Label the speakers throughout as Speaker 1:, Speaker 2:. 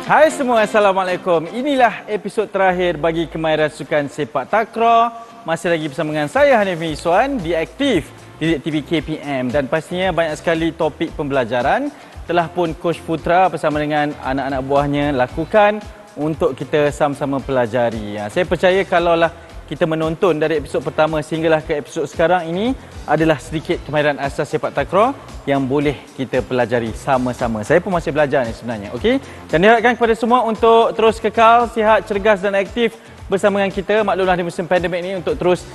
Speaker 1: Hai semua, Assalamualaikum. Inilah episod terakhir bagi kemahiran sukan sepak takraw. Masih lagi bersama dengan saya, Hanif Miswan, di Aktif, di TV KPM. Dan pastinya banyak sekali topik pembelajaran telah pun Coach Putra bersama dengan anak-anak buahnya lakukan untuk kita sama-sama pelajari. Saya percaya kalaulah kita menonton dari episod pertama sehinggalah ke episod sekarang ini adalah sedikit kemahiran asas sepak takraw yang boleh kita pelajari sama-sama. Saya pun masih belajar ni sebenarnya, okey? Dan diharapkan kepada semua untuk terus kekal, sihat, cergas dan aktif bersama dengan kita. Maklumlah di musim pandemik ini untuk terus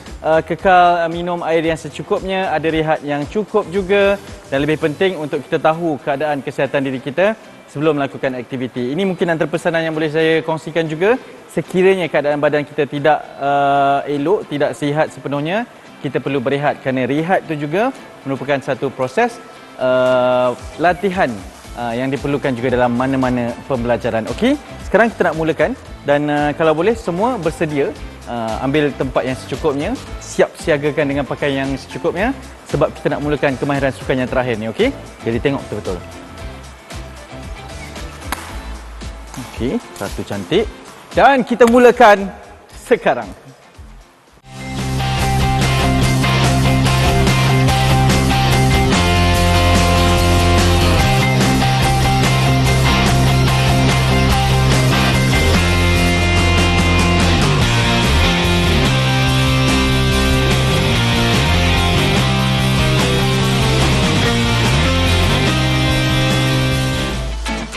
Speaker 1: kekal minum air yang secukupnya, ada rehat yang cukup juga dan lebih penting untuk kita tahu keadaan kesihatan diri kita sebelum melakukan aktiviti. Ini mungkin antara pesanan yang boleh saya kongsikan juga. Sekiranya keadaan badan kita tidak elok, tidak sihat sepenuhnya, kita perlu berehat kerana rehat itu juga merupakan satu proses latihan yang diperlukan juga dalam mana-mana pembelajaran. Okey, sekarang kita nak mulakan dan kalau boleh semua bersedia ambil tempat yang secukupnya, siap siagakan dengan pakaian yang secukupnya sebab kita nak mulakan kemahiran sukan yang terakhir ni, okey? Jadi tengok betul-betul. Okey, satu cantik. Dan kita mulakan sekarang.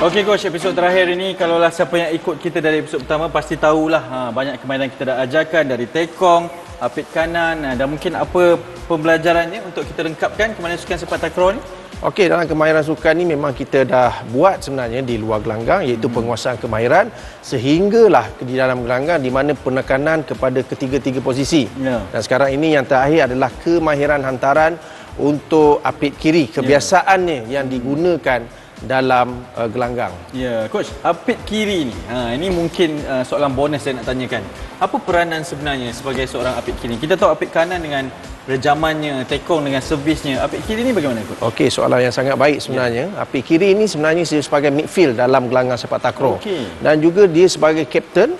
Speaker 1: Okey Coach, episod terakhir ini kalaulah siapa yang ikut kita dari episod pertama pasti tahulah banyak kemahiran kita dah ajarkan dari tekong, apit kanan dan mungkin apa pembelajarannya untuk kita lengkapkan kemahiran sukan sepak takraw ni.
Speaker 2: Okey, dalam kemahiran sukan ni memang kita dah buat sebenarnya di luar gelanggang iaitu penguasaan kemahiran sehinggalah di dalam gelanggang di mana penekanan kepada ketiga-tiga posisi. Dan sekarang ini yang terakhir adalah kemahiran hantaran untuk apit kiri, kebiasaannya yang digunakan dalam gelanggang.
Speaker 1: Ya, Coach, apit kiri ni. Ini mungkin soalan bonus saya nak tanyakan. Apa peranan sebenarnya sebagai seorang apit kiri? Kita tahu apit kanan dengan rejamannya, tekong dengan servisnya. Apit kiri ni bagaimana, Coach?
Speaker 2: Okey, soalan yang sangat baik sebenarnya. Apit kiri ini sebenarnya sebagai midfield dalam gelanggang sepak takraw. Dan juga dia sebagai kapten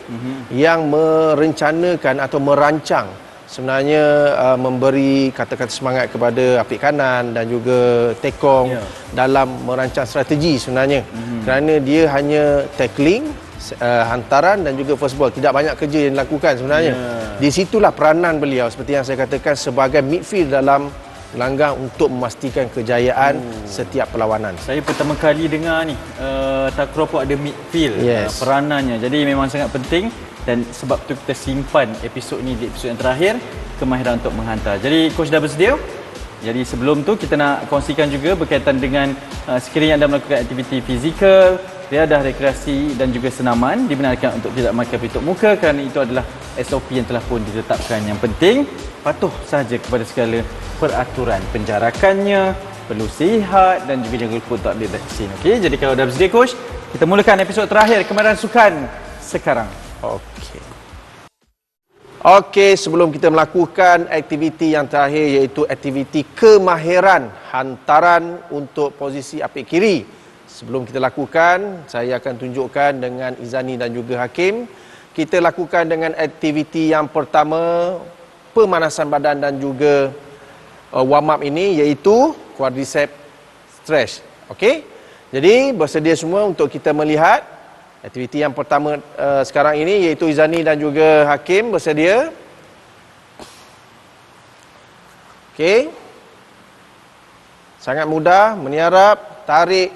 Speaker 2: yang merencanakan atau merancang sebenarnya memberi kata-kata semangat kepada apit kanan dan juga tekong dalam merancang strategi sebenarnya. Kerana dia hanya tackling, hantaran dan juga first ball. Tidak banyak kerja yang dilakukan sebenarnya. Di situlah peranan beliau seperti yang saya katakan sebagai midfield dalam gelanggang untuk memastikan kejayaan setiap perlawanan.
Speaker 1: Saya pertama kali dengar ni takraw pun ada midfield peranannya. Jadi memang sangat penting. Dan sebab tu kita simpan episod ni di episod yang terakhir, kemahiran untuk menghantar. Jadi Coach dah bersedia? Jadi sebelum tu kita nak kongsikan juga berkaitan dengan sekiranya anda melakukan aktiviti fizikal, riadah, rekreasi dan juga senaman, dibenarkan untuk tidak memakai pelitup muka kerana itu adalah SOP yang telah pun ditetapkan. Yang penting, patuh sahaja kepada segala peraturan penjarakannya, perlu sihat dan juga jangan lupa untuk ambil vaksin. Okey, jadi kalau dah bersedia Coach, kita mulakan episod terakhir kemahiran sukan sekarang.
Speaker 2: Okey, sebelum kita melakukan aktiviti yang terakhir iaitu aktiviti kemahiran hantaran untuk posisi apit kiri. Sebelum kita lakukan, saya akan tunjukkan dengan Izani dan juga Hakim. Kita lakukan dengan aktiviti yang pertama, pemanasan badan dan juga warm up ini iaitu quadricep stretch. Okey? Jadi bersedia semua untuk kita melihat aktiviti yang pertama sekarang ini iaitu Izani dan juga Hakim bersedia. Okey. Sangat mudah, meniarap, tarik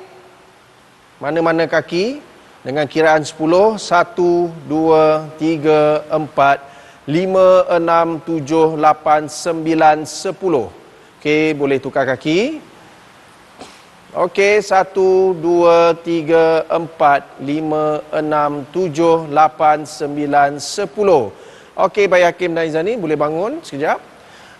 Speaker 2: mana-mana kaki dengan kiraan 10, 1, 2, 3, 4, 5, 6, 7, 8, 9, 10. Okey, boleh tukar kaki. Okey, 1, 2, 3, 4, 5, 6, 7, 8, 9, 10. Okey, baik Hakim dan Izani, boleh bangun sekejap.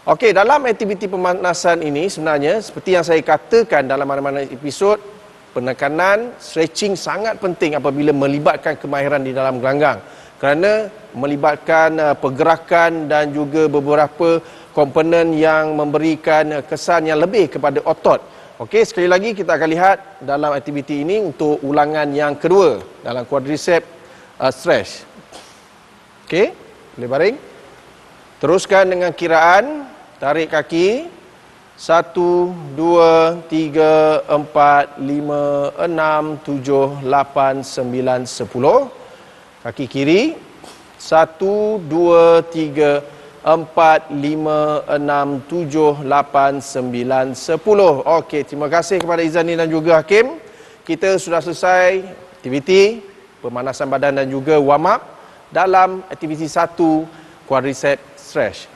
Speaker 2: Okey, dalam aktiviti pemanasan ini sebenarnya seperti yang saya katakan dalam mana-mana episod, penekanan, stretching sangat penting apabila melibatkan kemahiran di dalam gelanggang. Kerana melibatkan pergerakan dan juga beberapa komponen yang memberikan kesan yang lebih kepada otot Okey, sekali lagi kita akan lihat dalam aktiviti ini untuk ulangan yang kedua dalam quadricep stretch. Okey, boleh baring. Teruskan dengan kiraan, tarik kaki. 1, 2, 3, 4, 5, 6, 7, 8, 9, 10. Kaki kiri. 1, 2, 3, 4, 5, 6, 7, 8, 9, 10. Okey, terima kasih kepada Izani dan juga Hakim. Kita sudah selesai aktiviti pemanasan badan dan juga warm up dalam aktiviti 1 quadricep stretch.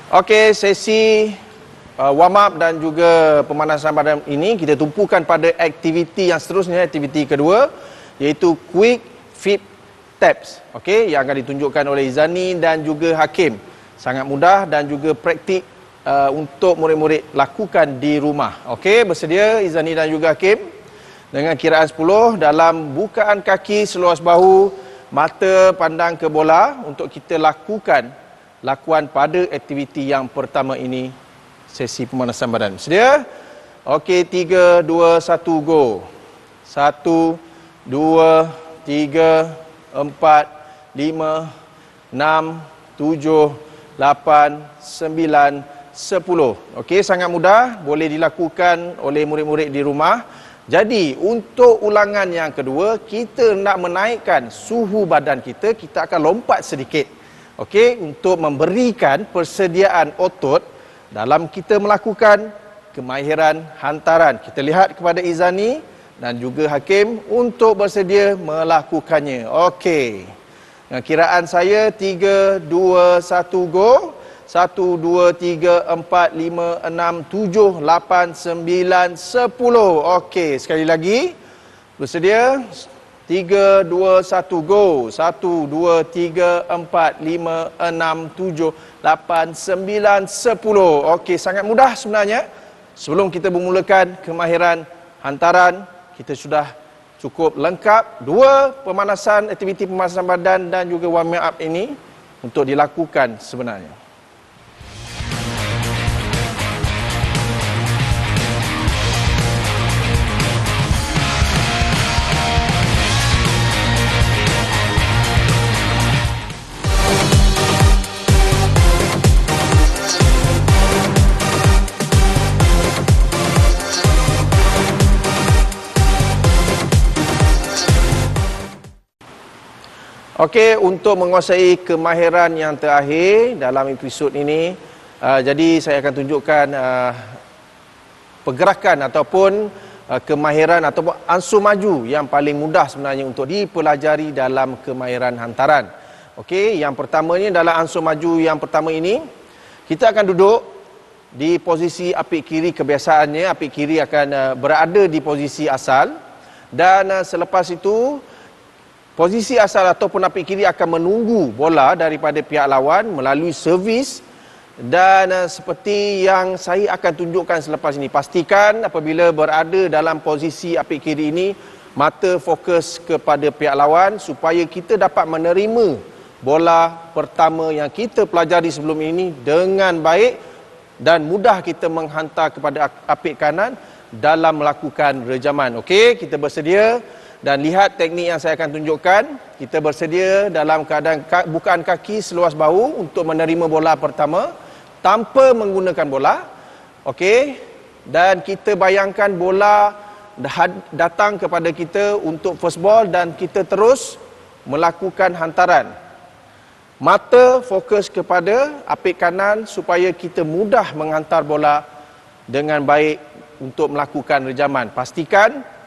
Speaker 2: Okey, sesi warm up dan juga pemanasan badan ini kita tumpukan pada aktiviti yang seterusnya, aktiviti kedua, iaitu quick fit taps. Okey, yang akan ditunjukkan oleh Izani dan juga Hakim. Sangat mudah dan juga praktik untuk murid-murid lakukan di rumah. Okey, bersedia Izani dan juga Hakim? Dengan kiraan 10 dalam bukaan kaki seluas bahu, mata pandang ke bola untuk kita lakuan pada aktiviti yang pertama ini, sesi pemanasan badan. Sedia? Okey, 3, 2, 1, go. 1, 2, 3, 4, 5, 6, 7, 8, 9, 10. Okey, sangat mudah, boleh dilakukan oleh murid-murid di rumah. Jadi, untuk ulangan yang kedua, kita nak menaikkan suhu badan kita, kita akan lompat sedikit. Okey, untuk memberikan persediaan otot dalam kita melakukan kemahiran hantaran. Kita lihat kepada Izani dan juga Hakim untuk bersedia melakukannya. Okey. Dengan kiraan saya 3, 2, 1, go. 1, 2, 3, 4, 5, 6, 7, 8, 9, 10. Okey, sekali lagi. Bersedia? 3, 2, 1, go. 1, 2, 3, 4, 5, 6, 7, 8, 9, 10. Okey, sangat mudah sebenarnya. Sebelum kita memulakan kemahiran hantaran, kita sudah cukup lengkap dua aktiviti pemanasan badan dan juga warm up ini untuk dilakukan sebenarnya. Okey, untuk menguasai kemahiran yang terakhir dalam episod ini, jadi saya akan tunjukkan pergerakan ataupun kemahiran ataupun ansur maju yang paling mudah sebenarnya untuk dipelajari dalam kemahiran hantaran. Okey, yang pertamanya dalam ansur maju yang pertama ini, kita akan duduk di posisi apik kiri. Kebiasaannya apik kiri akan berada di posisi asal, dan selepas itu posisi asal ataupun apik kiri akan menunggu bola daripada pihak lawan melalui servis. Dan seperti yang saya akan tunjukkan selepas ini, pastikan apabila berada dalam posisi apik kiri ini, mata fokus kepada pihak lawan supaya kita dapat menerima bola pertama yang kita pelajari sebelum ini dengan baik dan mudah kita menghantar kepada apik kanan dalam melakukan rejaman. Okey, kita bersedia. Dan lihat teknik yang saya akan tunjukkan. Kita bersedia dalam keadaan bukaan kaki seluas bahu untuk menerima bola pertama tanpa menggunakan bola. Okey. Dan kita bayangkan bola datang kepada kita untuk first ball dan kita terus melakukan hantaran. Mata fokus kepada apik kanan supaya kita mudah menghantar bola dengan baik untuk melakukan rejaman. Pastikan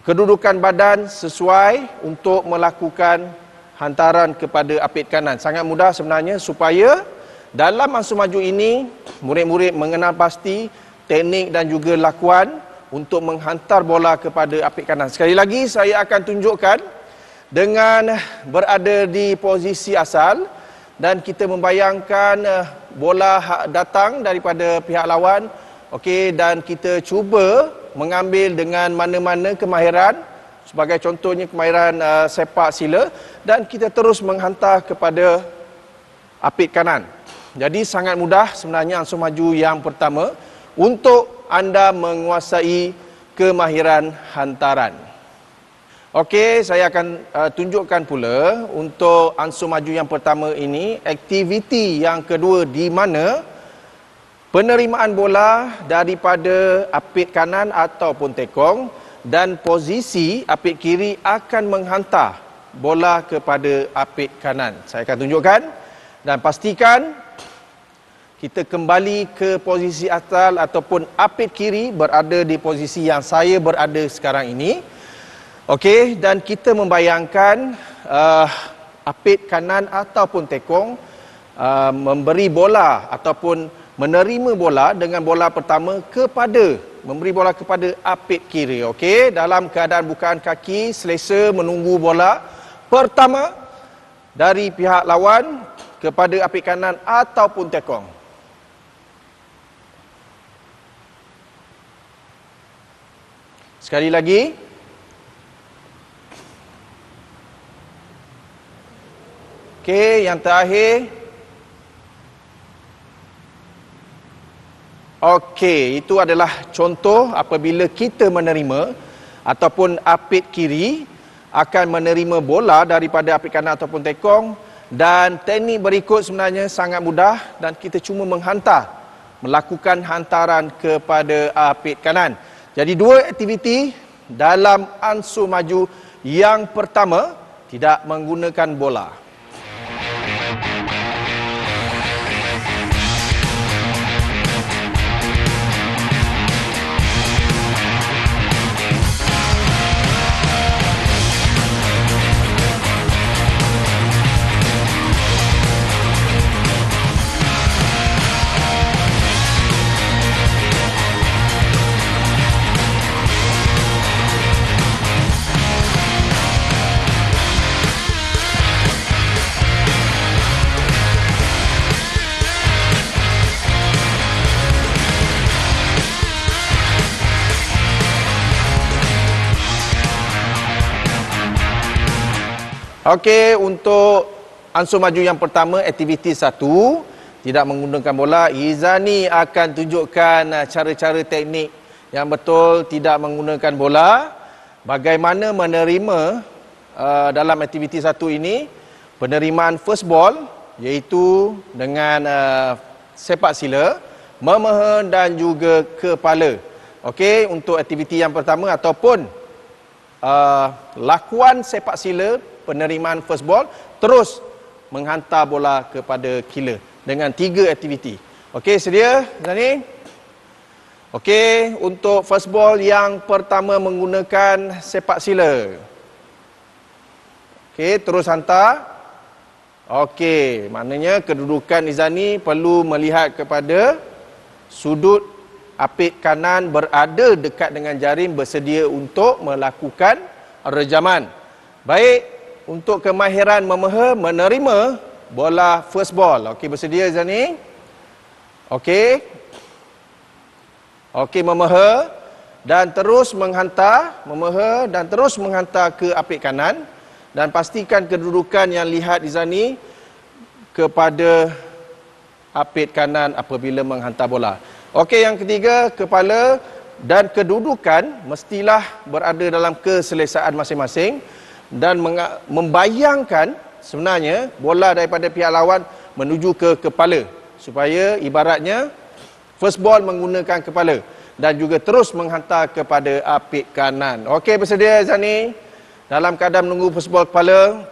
Speaker 2: kedudukan badan sesuai untuk melakukan hantaran kepada apik kanan. Sangat mudah sebenarnya supaya dalam ansur maju ini, murid-murid mengenal pasti teknik dan juga lakuan untuk menghantar bola kepada apik kanan. Sekali lagi, saya akan tunjukkan dengan berada di posisi asal dan kita membayangkan bola datang daripada pihak lawan. Okey, dan kita cuba mengambil dengan mana-mana kemahiran, sebagai contohnya kemahiran sepak sila, dan kita terus menghantar kepada apit kanan. Jadi sangat mudah sebenarnya ansur maju yang pertama untuk anda menguasai kemahiran hantaran. Okey, saya akan tunjukkan pula untuk ansur maju yang pertama ini, aktiviti yang kedua di mana penerimaan bola daripada apit kanan ataupun tekong dan posisi apit kiri akan menghantar bola kepada apit kanan. Saya akan tunjukkan dan pastikan kita kembali ke posisi asal ataupun apit kiri berada di posisi yang saya berada sekarang ini. Okey, dan kita membayangkan apit kanan ataupun tekong memberi bola ataupun menerima bola dengan bola pertama memberi bola kepada apit kiri. Okey, dalam keadaan bukaan kaki, selesa menunggu bola pertama dari pihak lawan kepada apit kanan ataupun tekong. Sekali lagi. Okey, yang terakhir. Okey, itu adalah contoh apabila kita menerima ataupun apit kiri akan menerima bola daripada apit kanan ataupun tekong, dan teknik berikut sebenarnya sangat mudah dan kita cuma melakukan hantaran kepada apit kanan. Jadi dua aktiviti dalam ansur maju yang pertama tidak menggunakan bola. Okey, untuk ansur maju yang pertama, aktiviti 1, tidak menggunakan bola. Izani akan tunjukkan cara-cara teknik yang betul tidak menggunakan bola. Bagaimana menerima dalam aktiviti 1 ini, penerimaan first ball, iaitu dengan sepak sila, memeha dan juga kepala. Okey, untuk aktiviti yang pertama ataupun lakuan sepak sila, penerimaan first ball, terus menghantar bola kepada killer dengan 3 aktiviti. Okey, sedia Zani? Okey, untuk first ball yang pertama menggunakan sepak sila. Okey, terus hantar. Okey, maknanya kedudukan Izani perlu melihat kepada sudut apit kanan berada dekat dengan jaring bersedia untuk melakukan rejaman. Baik, untuk kemahiran menerima bola first ball. Okey, bersedia Zani? Okey. Okey, memeha dan terus menghantar, ke apit kanan, dan pastikan kedudukan yang lihat Izani kepada apit kanan apabila menghantar bola. Okey, yang ketiga, kepala dan kedudukan mestilah berada dalam keselesaan masing-masing dan membayangkan sebenarnya bola daripada pihak lawan menuju ke kepala, supaya ibaratnya first ball menggunakan kepala dan juga terus menghantar kepada apit kanan. Okey, bersedia Zani? Dalam keadaan menunggu first ball kepala.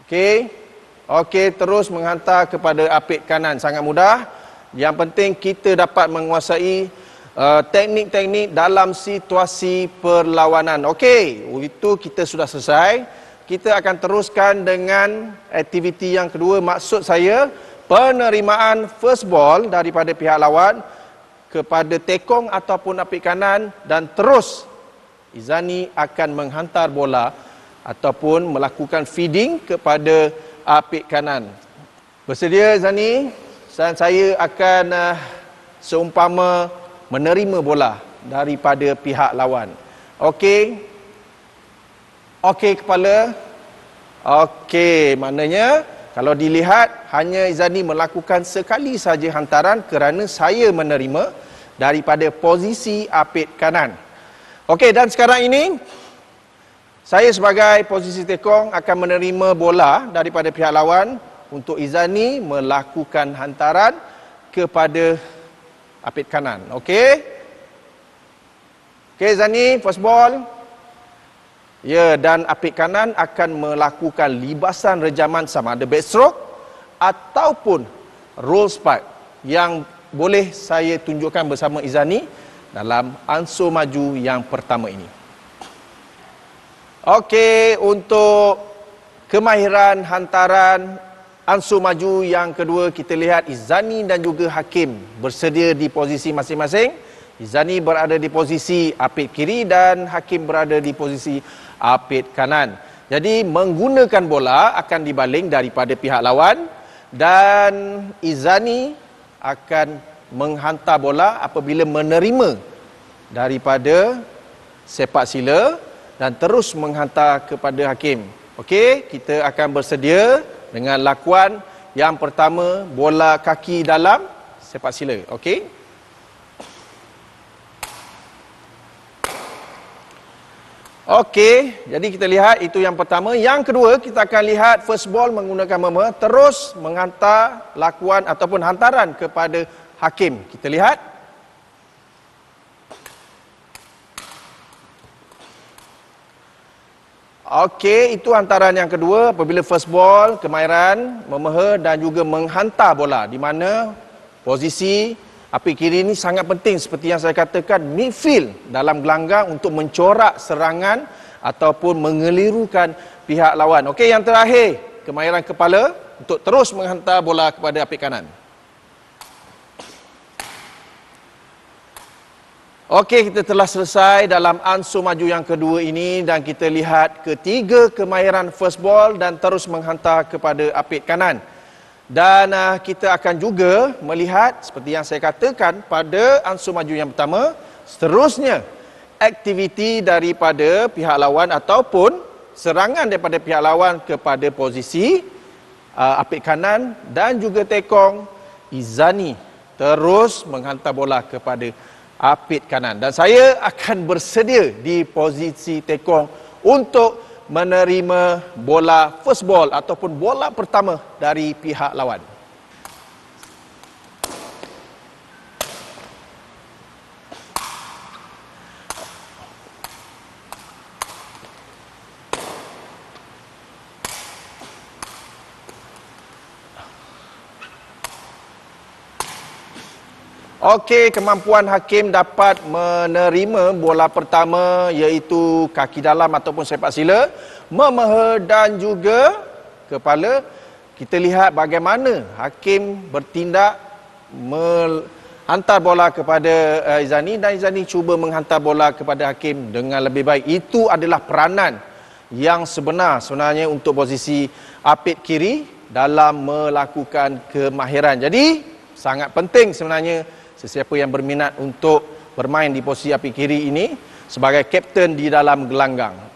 Speaker 2: Okey. Okey, terus menghantar kepada apit kanan. Sangat mudah. Yang penting kita dapat menguasai teknik-teknik dalam situasi perlawanan. Okey, itu kita sudah selesai. Kita akan teruskan dengan aktiviti yang kedua. Maksud saya, penerimaan first ball daripada pihak lawan kepada tekong ataupun apit kanan, dan terus Izani akan menghantar bola ataupun melakukan feeding kepada apit kanan. Bersedia Izani? Dan saya akan seumpama menerima bola daripada pihak lawan. Okey. Okey kepala. Okey, maknanya kalau dilihat hanya Izani melakukan sekali saja hantaran kerana saya menerima daripada posisi apit kanan. Okey, dan sekarang ini saya sebagai posisi tekong akan menerima bola daripada pihak lawan untuk Izani melakukan hantaran kepada apit kanan. Okey? Okey Izani, first ball. Ya, dan apit kanan akan melakukan libasan rejaman sama ada backstroke ataupun roll spike yang boleh saya tunjukkan bersama Izani dalam ansur maju yang pertama ini. Okey, untuk kemahiran hantaran ansur maju yang kedua, kita lihat Izani dan juga Hakim bersedia di posisi masing-masing. Izani berada di posisi apit kiri dan Hakim berada di posisi apit kanan. Jadi menggunakan bola akan dibaling daripada pihak lawan dan Izani akan menghantar bola apabila menerima daripada sepak sila dan terus menghantar kepada Hakim. Okey, kita akan bersedia dengan lakuan yang pertama, bola kaki dalam sepak sila. Okey. Okey, jadi kita lihat itu yang pertama. Yang kedua, kita akan lihat first ball menggunakan mema terus menghantar lakuan ataupun hantaran kepada Hakim. Kita lihat. Okey, itu hantaran yang kedua apabila first ball, kemahiran memeha dan juga menghantar bola, di mana posisi apit kiri ini sangat penting seperti yang saya katakan, midfield dalam gelanggang untuk mencorak serangan ataupun mengelirukan pihak lawan. Okey, yang terakhir, kemahiran kepala untuk terus menghantar bola kepada apit kanan. Okey, kita telah selesai dalam ansur maju yang kedua ini dan kita lihat ketiga kemahiran first ball dan terus menghantar kepada apit kanan. Dan kita akan juga melihat seperti yang saya katakan pada ansur maju yang pertama, seterusnya aktiviti daripada pihak lawan ataupun serangan daripada pihak lawan kepada posisi apit kanan dan juga tekong Izani terus menghantar bola kepada apit kanan dan saya akan bersedia di posisi tekong untuk menerima bola first ball ataupun bola pertama dari pihak lawan. Okey, kemampuan Hakim dapat menerima bola pertama iaitu kaki dalam ataupun sepak sila, memeha dan juga kepala. Kita lihat bagaimana Hakim bertindak menghantar bola kepada Izani dan Izani cuba menghantar bola kepada Hakim dengan lebih baik. Itu adalah peranan yang sebenarnya untuk posisi apit kiri dalam melakukan kemahiran. Jadi sangat penting sebenarnya sesiapa yang berminat untuk bermain di posisi apit kiri ini sebagai kapten di dalam gelanggang.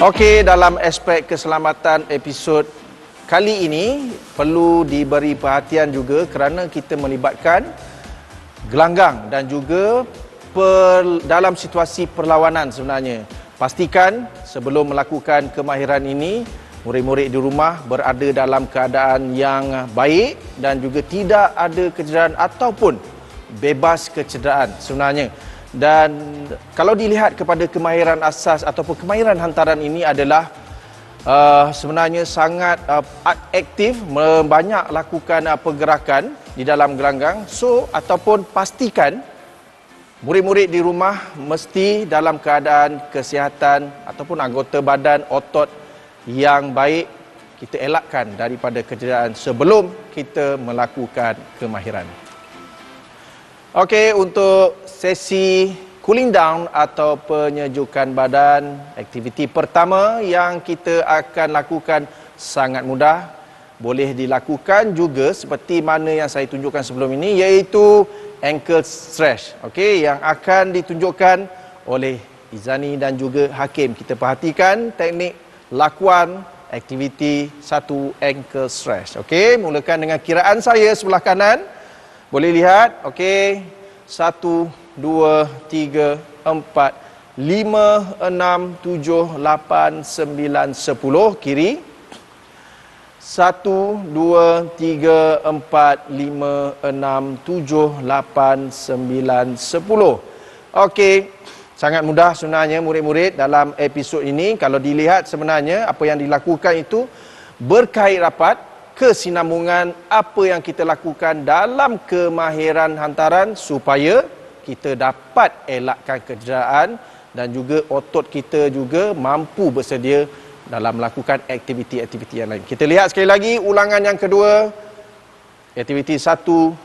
Speaker 2: Okey, dalam aspek keselamatan episod kali ini perlu diberi perhatian juga kerana kita melibatkan gelanggang dan juga dalam situasi perlawanan sebenarnya. Pastikan sebelum melakukan kemahiran ini, murid-murid di rumah berada dalam keadaan yang baik dan juga tidak ada kecederaan ataupun bebas kecederaan sebenarnya. Dan kalau dilihat kepada kemahiran asas ataupun kemahiran hantaran ini adalah sebenarnya sangat aktif, banyak lakukan pergerakan di dalam gelanggang. So, ataupun pastikan murid-murid di rumah mesti dalam keadaan kesihatan ataupun anggota badan otot yang baik. Kita elakkan daripada kecederaan sebelum kita melakukan kemahiran. Okey, untuk sesi cooling down atau penyejukan badan, aktiviti pertama yang kita akan lakukan sangat mudah. Boleh dilakukan juga seperti mana yang saya tunjukkan sebelum ini, iaitu ankle stretch. Okey, yang akan ditunjukkan oleh Izani dan juga Hakim. Kita perhatikan teknik lakuan aktiviti satu ankle stretch. Okey, mulakan dengan kiraan saya sebelah kanan. Boleh lihat, okey. 1, 2, 3, 4, 5, 6, 7, 8, 9, 10 kiri. 1, 2, 3, 4, 5, 6, 7, 8, 9, 10. Okey, sangat mudah sebenarnya murid-murid dalam episod ini. Kalau dilihat sebenarnya apa yang dilakukan itu berkait rapat kesinambungan apa yang kita lakukan dalam kemahiran hantaran supaya kita dapat elakkan kecederaan dan juga otot kita juga mampu bersedia dalam melakukan aktiviti-aktiviti yang lain. Kita lihat sekali lagi ulangan yang kedua. Aktiviti 1.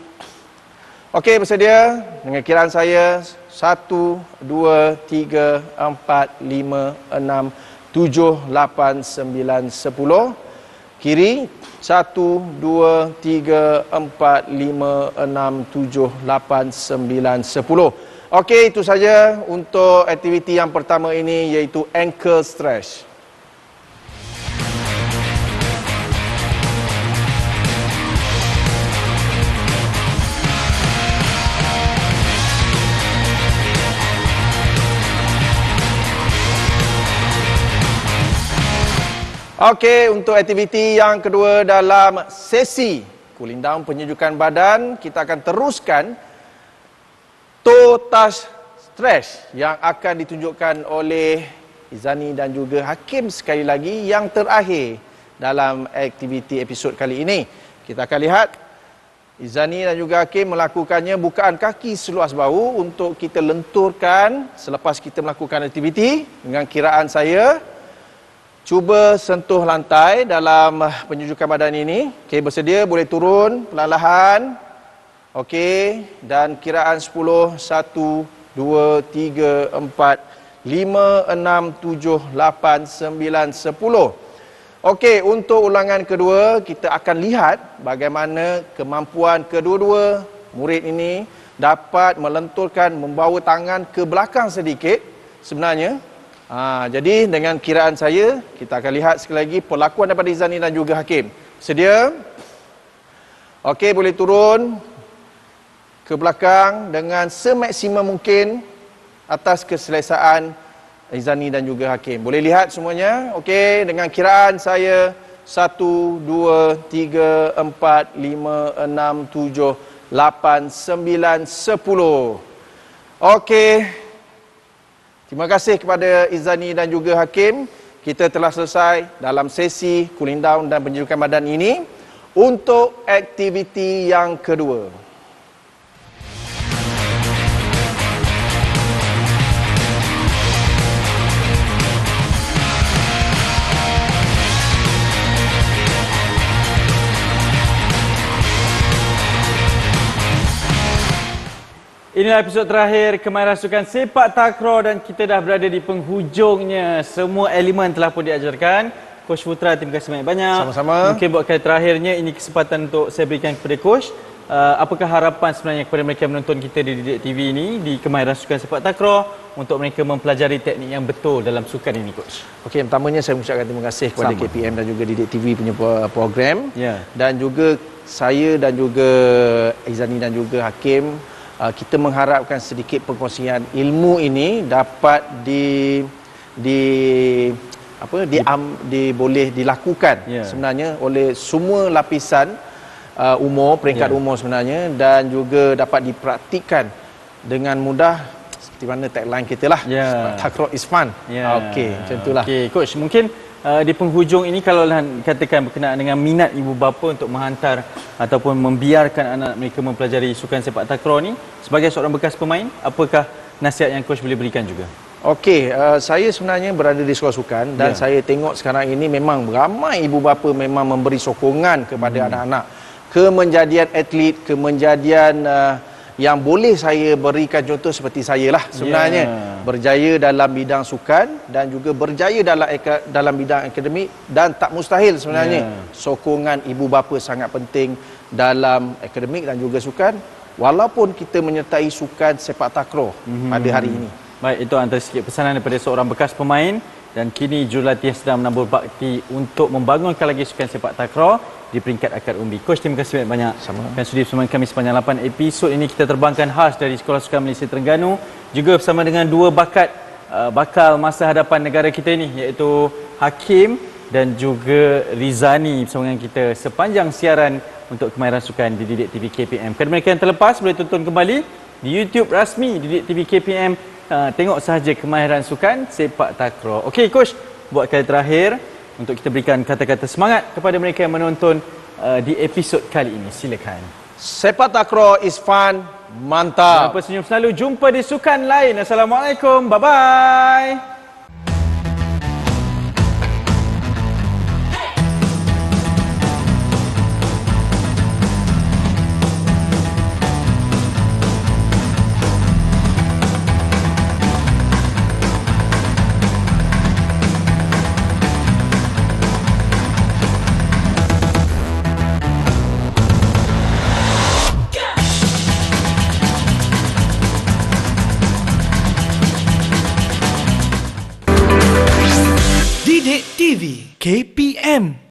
Speaker 2: Okey, bersedia? Dengan kiraan saya 1, 2, 3, 4, 5, 6, 7, 8, 9, 10. Kiri 1, 2, 3, 4, 5, 6, 7, 8, 9, 10. Okey, itu saja untuk aktiviti yang pertama ini, iaitu ankle stretch. Okey, untuk aktiviti yang kedua dalam sesi cooling down penyejukan badan, kita akan teruskan toe touch stretch yang akan ditunjukkan oleh Izani dan juga Hakim sekali lagi yang terakhir dalam aktiviti episod kali ini. Kita akan lihat Izani dan juga Hakim melakukannya bukaan kaki seluas bahu untuk kita lenturkan selepas kita melakukan aktiviti. Dengan kiraan saya, cuba sentuh lantai dalam penyejukan badan ini. Okey, bersedia boleh turun perlahan-lahan. Okey, dan kiraan 10, 1, 2, 3, 4, 5, 6, 7, 8, 9, 10. Okey, untuk ulangan kedua, kita akan lihat bagaimana kemampuan kedua-dua murid ini dapat melenturkan, membawa tangan ke belakang sedikit sebenarnya. Jadi dengan kiraan saya, kita akan lihat sekali lagi perlakuan daripada Izani dan juga Hakim. Sedia? Okey, boleh turun ke belakang dengan semaksimum mungkin atas keselesaan Izani dan juga Hakim. Boleh lihat semuanya? Okey, dengan kiraan saya 1, 2, 3, 4, 5, 6, 7, 8, 9, 10. Okey. Terima kasih kepada Izani dan juga Hakim. Kita telah selesai dalam sesi cooling down dan penyejukan badan ini. Untuk aktiviti yang kedua,
Speaker 1: inilah episod terakhir Kemahiran Sukan Sepak Takraw dan kita dah berada di penghujungnya. Semua elemen telah pun diajarkan. Coach Putra, terima kasih banyak-banyak.
Speaker 2: Sama-sama.
Speaker 1: Mungkin buat kali terakhirnya, ini kesempatan untuk saya berikan kepada Coach. Apakah harapan sebenarnya kepada mereka yang menonton kita di Didik TV ini, di Kemahiran Sukan Sepak Takraw, untuk mereka mempelajari teknik yang betul dalam sukan ini, Coach?
Speaker 2: Okey, pertamanya saya mengucapkan terima kasih kepada KPM dan juga Didik TV punya program.
Speaker 1: Ya.
Speaker 2: Dan juga saya dan juga Izani dan juga Hakim kita mengharapkan sedikit perkongsian ilmu ini dapat boleh dilakukan sebenarnya oleh semua lapisan umur, peringkat umur sebenarnya, dan juga dapat dipraktikkan dengan mudah seperti mana tagline kita lah. Takraw is fun. Okey, macam itulah.
Speaker 1: Okey, coach, mungkin di penghujung ini kalau katakan berkenaan dengan minat ibu bapa untuk menghantar ataupun membiarkan anak mereka mempelajari sukan sepak takraw ni, sebagai seorang bekas pemain, apakah nasihat yang coach boleh berikan juga?
Speaker 2: Okey, saya sebenarnya berada di sekolah sukan dan saya tengok sekarang ini memang ramai ibu bapa memang memberi sokongan kepada anak-anak kemenjadian atlet, kemenjadian yang boleh saya berikan contoh seperti saya lah sebenarnya, berjaya dalam bidang sukan dan juga berjaya dalam bidang akademik, dan tak mustahil sebenarnya sokongan ibu bapa sangat penting dalam akademik dan juga sukan, walaupun kita menyertai sukan sepak takraw pada hari ini.
Speaker 1: Baik, itu antara sikit pesanan daripada seorang bekas pemain dan kini jurulatih sedang menabur bakti untuk membangunkan lagi sukan sepak takraw di peringkat akad umbi. Coach, terima kasih banyak. Kan sudi bersama kami sepanjang 8 episod ini. Kita terbangkan khas dari Sekolah Sukan Malaysia Terengganu, juga bersama dengan dua bakal masa hadapan negara kita ini, iaitu Hakim dan juga Rizani bersama dengan kita sepanjang siaran untuk kemahiran sukan di Didik TV KPM. Kepada mereka yang terlepas, boleh tonton kembali di YouTube rasmi Didik TV KPM. Tengok sahaja kemahiran sukan sepak takraw. Okey, coach, buat kali terakhir untuk kita berikan kata-kata semangat kepada mereka yang menonton di episod kali ini. Silakan.
Speaker 2: Sepak takraw is fun, mantap.
Speaker 1: Jangan senyum selalu. Jumpa di sukan lain. Assalamualaikum. Bye-bye.
Speaker 3: Didik TV KPM